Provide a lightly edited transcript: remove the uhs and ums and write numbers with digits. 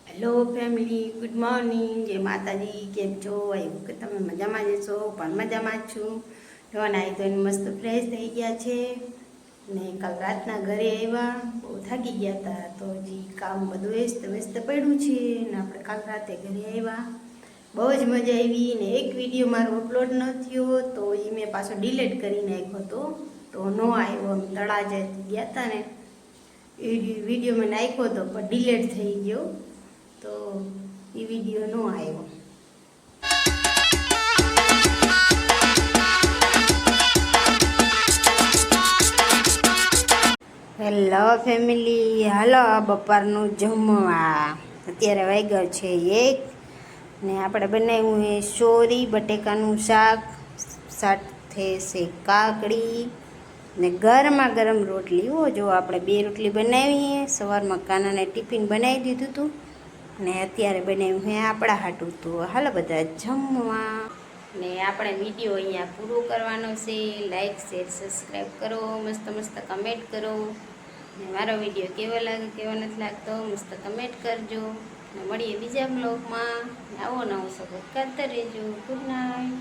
Hello family, good morning. જય માતાજી. કેમ છો? એવું કે તમે મજામાં જ છો? પણ મજામાં જ છું. જો નાઈ તો મસ્ત ફ્રેશ થઈ ગયા છે ને કાલ રાતના ઘરે આવ્યા, બહુ થાકી ગયા હતા તો હજી કામ બધું વ્યસ્ત પડ્યું છે ને આપણે કાલ રાતે ઘરે આવ્યા. બહુ જ મજા આવી ને એક વિડીયો મારો અપલોડ ન થયો તો એ મેં પાછો ડિલીટ કરી નાખ્યો હતો, તો ન આવ્યો. અમે તળાજે ગયા હતા ને વિડીયો મેં નાખ્યો હતો પણ ડિલીટ થઈ ગયો, તો એ વિડીયો ન આવ્યો. હેલો ફેમિલી, હાલો બપોરનું જમવા. અત્યારે વાગ્યો છે 1 ને આપણે બનાવ્યું એ સોરી બટેકાનું શાક, સાથે છે કાકડી ને ગરમા ગરમ રોટલી. હો જો આપણે 2 રોટલી બનાવીએ. સવારમાં કાનાને ટિફિન બનાવી દીધું હતું ને અત્યારે બનાવ્યું હે આપણા હાટું. તો હાલો બધા જમવા. ને આપણે વિડીયો અહીંયા પૂરો કરવાનો છે. લાઈક શેર સબસ્ક્રાઈબ કરો, મસ્ત મસ્ત કમેન્ટ કરો ને મારો વિડીયો કેવો લાગે કેવો નથી લાગતો મસ્ત કમેન્ટ કરજો ને મળીએ બીજા બ્લોગમાં. આવો નવો સપોર્ટ કરતા રહેજો. Good night.